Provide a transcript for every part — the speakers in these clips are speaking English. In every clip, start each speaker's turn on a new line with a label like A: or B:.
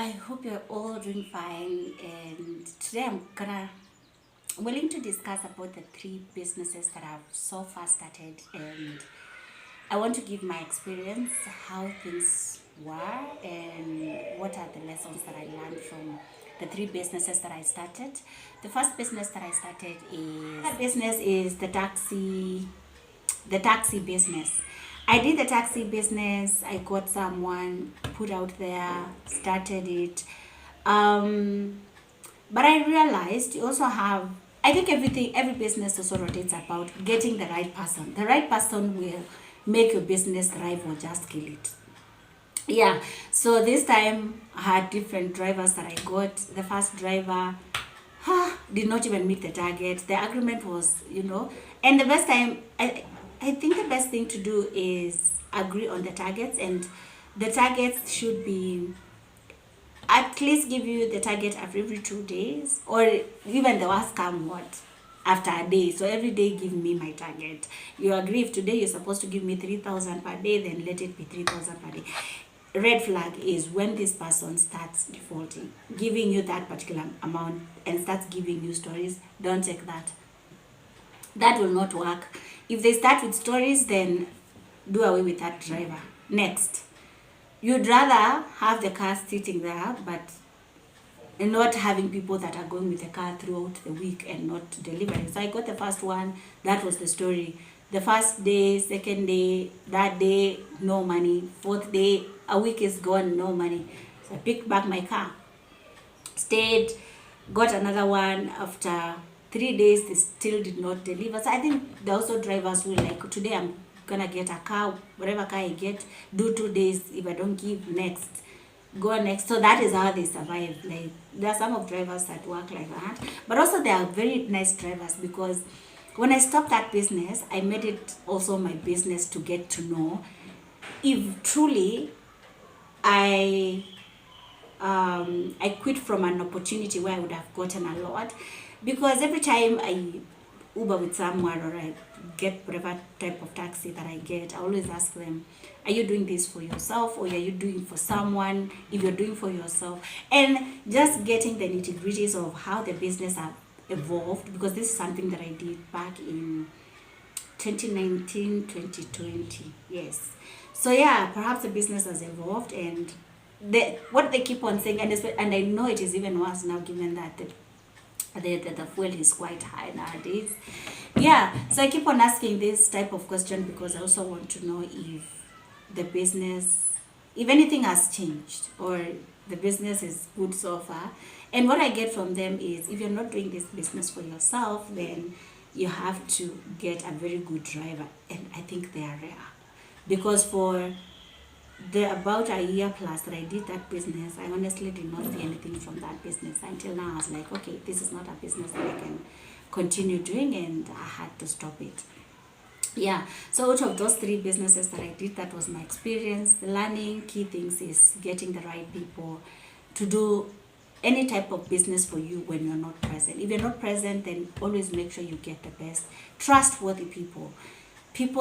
A: I hope you're all doing fine, and today I'm willing to discuss about the three businesses that I've so far started, and I want to give my experience, how things were, and what are the lessons that I learned from the three businesses that I started. The first business that I started is the taxi business. I did the taxi business. I got someone put out there, started it. But I realized you also have, I think every business also rotates about getting the right person. The right person will make your business thrive or just kill it. Yeah, so this time I had different drivers that I got. The first driver did not even meet the target. The agreement was, and the best time, I think the best thing to do is agree on the targets, and the targets should be at least give you the target every 2 days, or even the worst come what after a day. So every day give me my target. You agree, if today you're supposed to give me 3,000 per day, then let it be 3,000 per day. Red flag is when this person starts defaulting, giving you that particular amount and starts giving you stories. Don't take that. That will not work. If they start with stories, then do away with that driver. Next, you'd rather have the car sitting there, but not having people that are going with the car throughout the week and not delivering. So I got the first one. That was the story. The first day, second day, that day, no money. Fourth day, a week is gone, no money. So I picked back my car, stayed, got another one. After 3 days, they still did not deliver. So I think there are also drivers who like, today I'm gonna get a car, whatever car I get, do 2 days. If I don't give, next, go next. So that is how they survive. Like, there are some of drivers that work like that, but also they are very nice drivers, because when I stopped that business, I made it also my business to get to know if truly I quit from an opportunity where I would have gotten a lot. Because every time I Uber with someone, or I get whatever type of taxi that I get, I always ask them, are you doing this for yourself, or are you doing for someone? If you're doing for yourself, and just getting the nitty-gritties of how the business have evolved, because this is something that I did back in 2019, 2020. Yes. So yeah, perhaps the business has evolved, and what they keep on saying, and I know it is even worse now, given that the fuel is quite high nowadays. Yeah, so I keep on asking this type of question because I also want to know if the business, if anything has changed, or the business is good so far. And what I get from them is, if you're not doing this business for yourself, then you have to get a very good driver. And I think they are rare, because for the about a year plus that I did that business, I honestly did not see anything from that business until now. I was like, okay, this is not a business that I can continue doing, and I had to stop it. Yeah, so out of those three businesses that I did, that was my experience. The learning key things is getting the right people to do any type of business for you when you're not present. If you're not present, then always make sure you get the best trustworthy people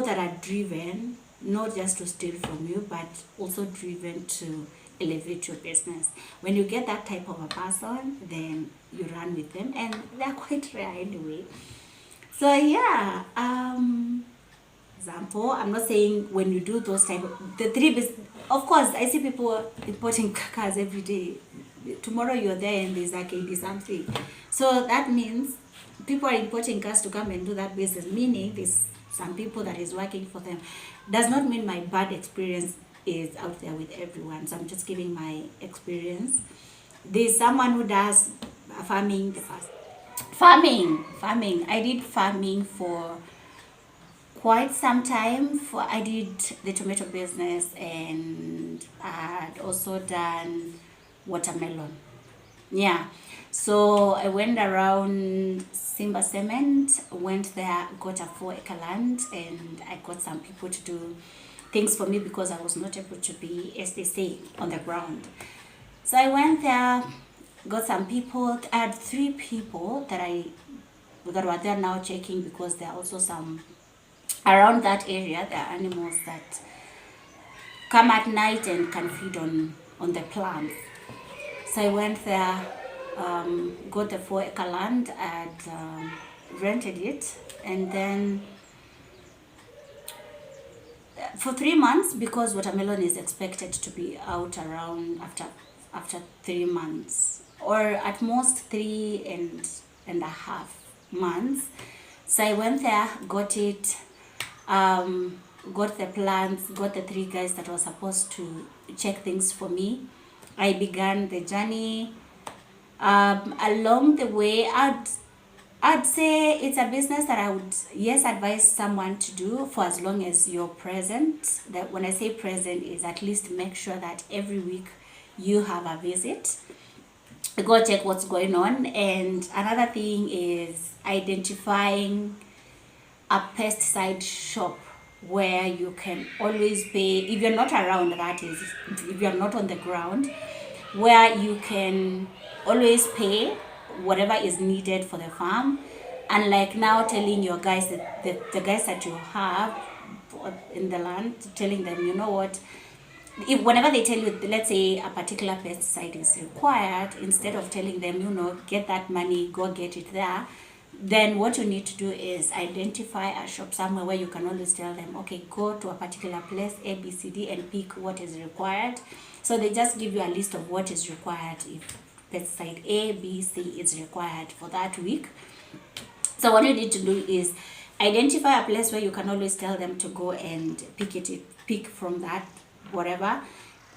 A: that are driven not just to steal from you, but also driven to elevate your business. When you get that type of a person, then you run with them, and they're quite rare anyway. So yeah, example, I'm not saying when you do those type of the three of course I see people importing cars every day. Tomorrow you're there and there's like 80 something. So that means people are importing cars to come and do that business, meaning there's some people that is working for them. Does not mean my bad experience is out there with everyone. So I'm just giving my experience. There's someone who does farming. Farming. I did farming for quite some time. I did the tomato business, and I had also done watermelon. Yeah. So I went around Simba Cement, went there, got a 4-acre land, and I got some people to do things for me because I was not able to be, as they say, on the ground. So I went there, got some people. I had 3 people that were there now checking, because there are also some around that area. There are animals that come at night and can feed on the plants. So I went there, got a 4-acre land, and rented it, and then for 3 months, because watermelon is expected to be out around after 3 months, or at most 3.5 months. So I went there, got it, got the plants, got the 3 guys that were supposed to check things for me. I began the journey. Along the way, I'd say it's a business that I would, yes, advise someone to do for as long as you're present. That when I say present is at least make sure that every week you have a visit. Go check what's going on. And another thing is identifying a pesticide shop where you can always pay, if you're not around, that is, if you're not on the ground, where you can always pay whatever is needed for the farm. And like now telling your guys that the guys that you have in the land, telling them, you know what, if whenever they tell you, let's say a particular pesticide is required, instead of telling them, you know, get that money, go get it there, then what you need to do is identify a shop somewhere where you can always tell them, okay, go to a particular place, A, B, C, D, and pick what is required. So they just give you a list of what is required. If pesticide A, B, C is required for that week. So what you need to do is identify a place where you can always tell them to go and pick from that, whatever.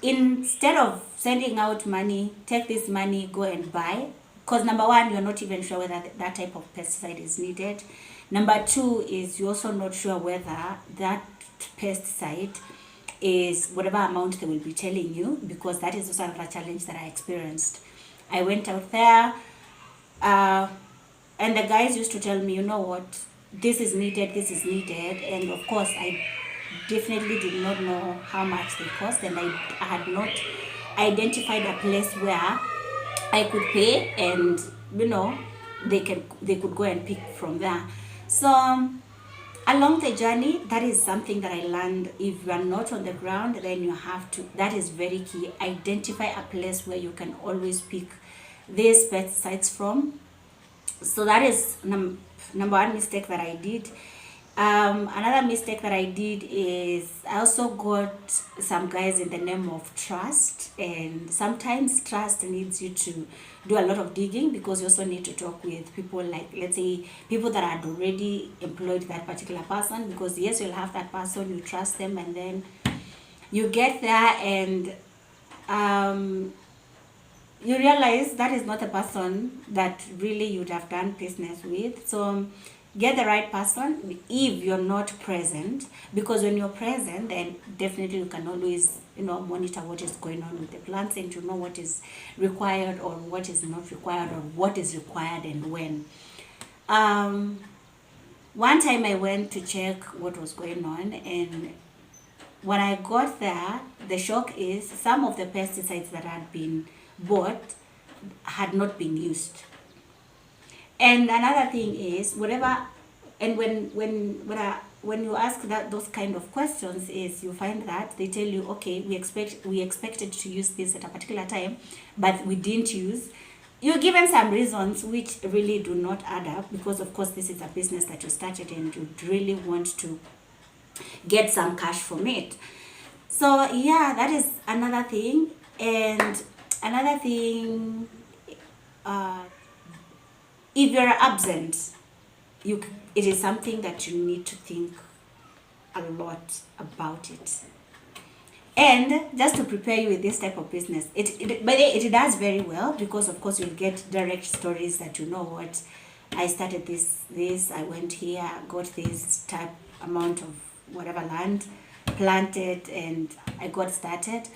A: Instead of sending out money, take this money, go and buy. Because number one, you're not even sure whether that type of pesticide is needed. Number two is you're also not sure whether that pesticide is whatever amount they will be telling you, because that is also another challenge that I experienced. I went out there, and the guys used to tell me, you know what, this is needed, and of course I definitely did not know how much they cost, and I had not identified a place where I could pay, and you know, they could go and pick from there. So along the journey, that is something that I learned. If you are not on the ground, then you have to, that is very key, identify a place where you can always pick these pesticides from. So that is number one mistake that I did. Another mistake that I did is I also got some guys in the name of trust, and sometimes trust needs you to do a lot of digging, because you also need to talk with people, like let's say people that had already employed that particular person, because yes, you'll have that person, you trust them, and then you get there and you realize that is not a person that really you'd have done business with. So get the right person if you're not present, because when you're present, then definitely you can always, you know, monitor what is going on with the plants, and to know what is required or what is not required, or what is required and when. One time I went to check what was going on, and when I got there, the shock is some of the pesticides that had been bought had not been used. And another thing is whatever, and when you ask those kind of questions, is you find that they tell you, okay, we expected to use this at a particular time, but we didn't use. You're given some reasons which really do not add up, because of course this is a business that you started and you really want to get some cash from it. So yeah, that is another thing. And another thing, if you're absent, it is something that you need to think a lot about it. And just to prepare you with this type of business, it does very well, because of course you'll get direct stories that, you know what, I started this, I went here, got this type amount of whatever land, planted, and I got started.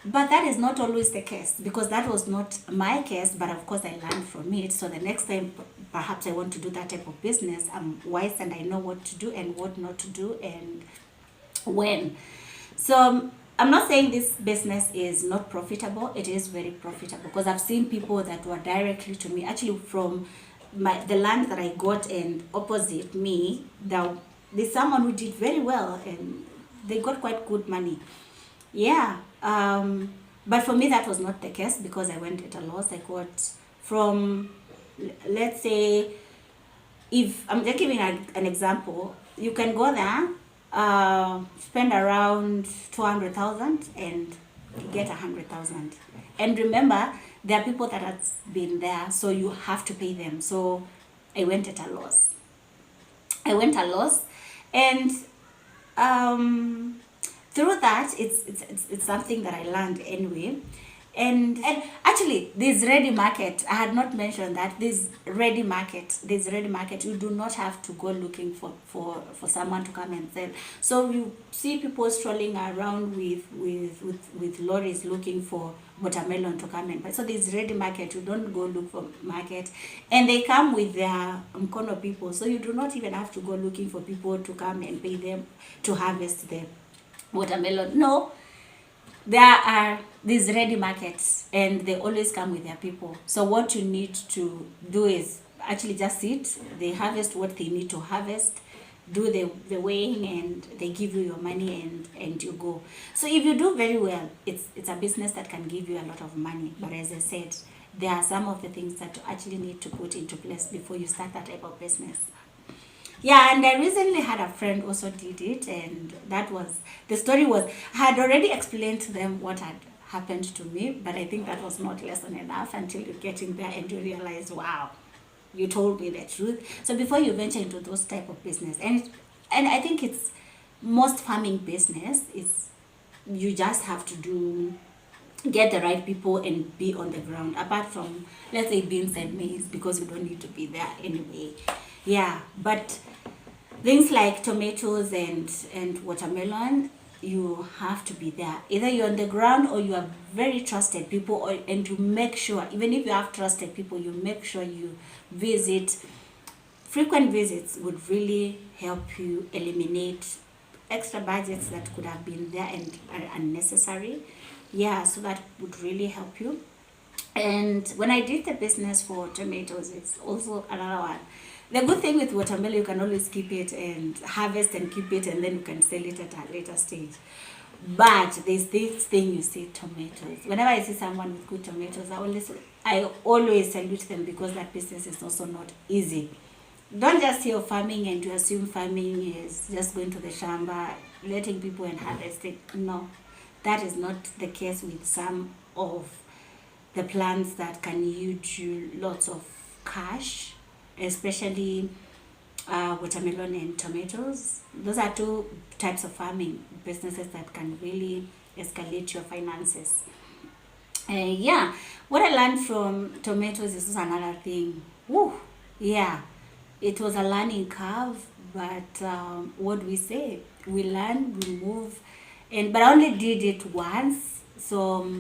A: But that is not always the case, because that was not my case, but of course I learned from it. So the next time perhaps I want to do that type of business, I'm wise and I know what to do and what not to do and when. So I'm not saying this business is not profitable. It is very profitable, because I've seen people that were directly to me, actually from the land that I got, and opposite me, there's someone who did very well and they got quite good money. Yeah. But for me, that was not the case because I went at a loss. I got from, let's say, if I'm just giving an example, you can go there, spend around 200,000 and get 100,000. And remember, there are people that have been there, so you have to pay them. So I went at a loss. And through that, it's something that I learned anyway. And actually, this ready market, I had not mentioned that this ready market, you do not have to go looking for someone to come and sell. So you see people strolling around with lorries looking for watermelon to come and buy. So this ready market, you don't go look for market, and they come with their mkono people. So you do not even have to go looking for people to come and pay them to harvest the watermelon. No, there are these ready markets and they always come with their people. So what you need to do is actually just sit, they harvest what they need to harvest, do the weighing, and they give you your money, and you go. So if you do very well, it's a business that can give you a lot of money. But as I said, there are some of the things that you actually need to put into place before you start that type of business. Yeah, and I recently had a friend also did it, and that was the story. Was I had already explained to them what had happened to me, but I think that was not lesson enough until you get in there and you realize, wow, you told me the truth. So before you venture into those type of business, and I think it's most farming business is you just have to do get the right people and be on the ground, apart from, let's say, beans and maize, because you don't need to be there anyway. Yeah, but things like tomatoes and watermelon, you have to be there. Either you're on the ground or you have very trusted people, and you make sure, even if you have trusted people, you make sure you visit. Frequent visits would really help you eliminate extra budgets that could have been there and are unnecessary. Yeah, so that would really help you. And when I did the business for tomatoes, it's also another one. The good thing with watermelon, you can always keep it and harvest and keep it, and then you can sell it at a later stage. But there's this thing, you see, tomatoes. Whenever I see someone with good tomatoes, I always salute them, because that business is also not easy. Don't just hear farming and you assume farming is just going to the shamba, letting people and harvesting. No, that is not the case with some of the plants that can yield you lots of cash, especially watermelon and tomatoes. Those are two types of farming businesses that can really escalate your finances. Yeah, what I learned from tomatoes is another thing. Woo, yeah, it was a learning curve, but what we say, we learn, we move, and but I only did it once. So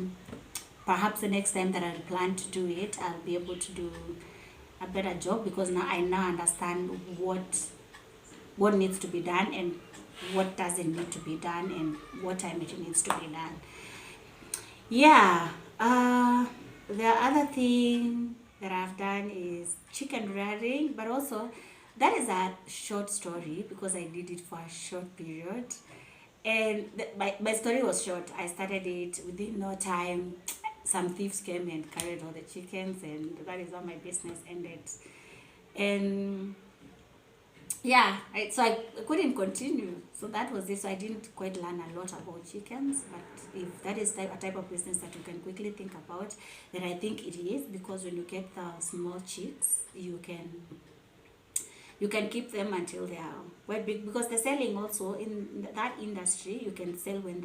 A: perhaps the next time that I plan to do it, I'll be able to do a better job, because now I now understand what needs to be done and what doesn't need to be done and what time it needs to be done. Yeah. The other thing that I've done is chicken rearing, but also that is a short story because I did it for a short period. And my story was short. I started it within no time. Some thieves came and carried all the chickens, and that is how my business ended. And yeah, so I couldn't continue. So that was it. So I didn't quite learn a lot about chickens. But if that is a type of business that you can quickly think about, then I think it is, because when you get the small chicks, you can keep them until they are quite big, because the selling also in that industry, you can sell when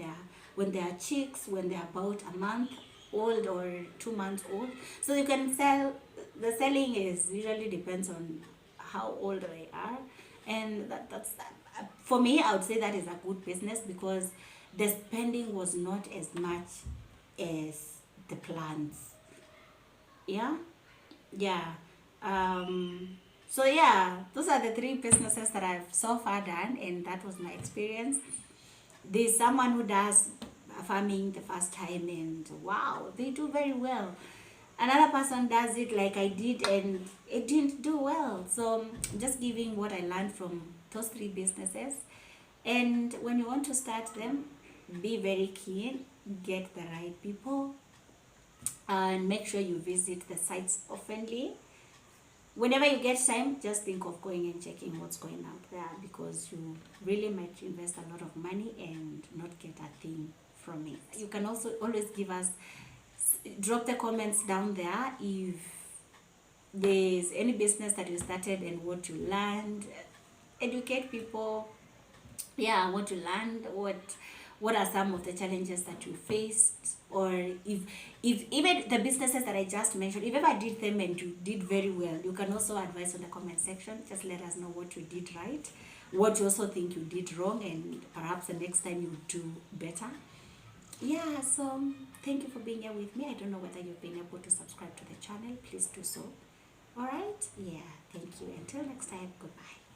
A: they are chicks, when they are about a month old or 2 months old. So you can sell. The selling is usually depends on how old they are, and that's for me. I would say that is a good business, because the spending was not as much as the plants. Yeah, yeah. So yeah, those are the three businesses that I've so far done, and that was my experience. There's someone who does farming the first time, and wow, they do very well. Another person does it like I did, and it didn't do well. So just giving what I learned from those three businesses. And when you want to start them, be very keen. get the right people, and make sure you visit the sites oftenly. Whenever you get time, just think of going and checking what's going out there, because you really might invest a lot of money and not get a thing from it. You can also always give us, drop the comments down there if there's any business that you started and what you learned. Educate people. Yeah, what you learned, what are some of the challenges that you faced, or if even the businesses that I just mentioned, if ever did them and you did very well, you can also advise on the comment section. Just let us know what you did right, what you also think you did wrong, and perhaps the next time you do better. Yeah, so thank you for being here with me. I don't know whether you've been able to subscribe to the channel. Please do so. All right, yeah, thank you. Until next time, goodbye.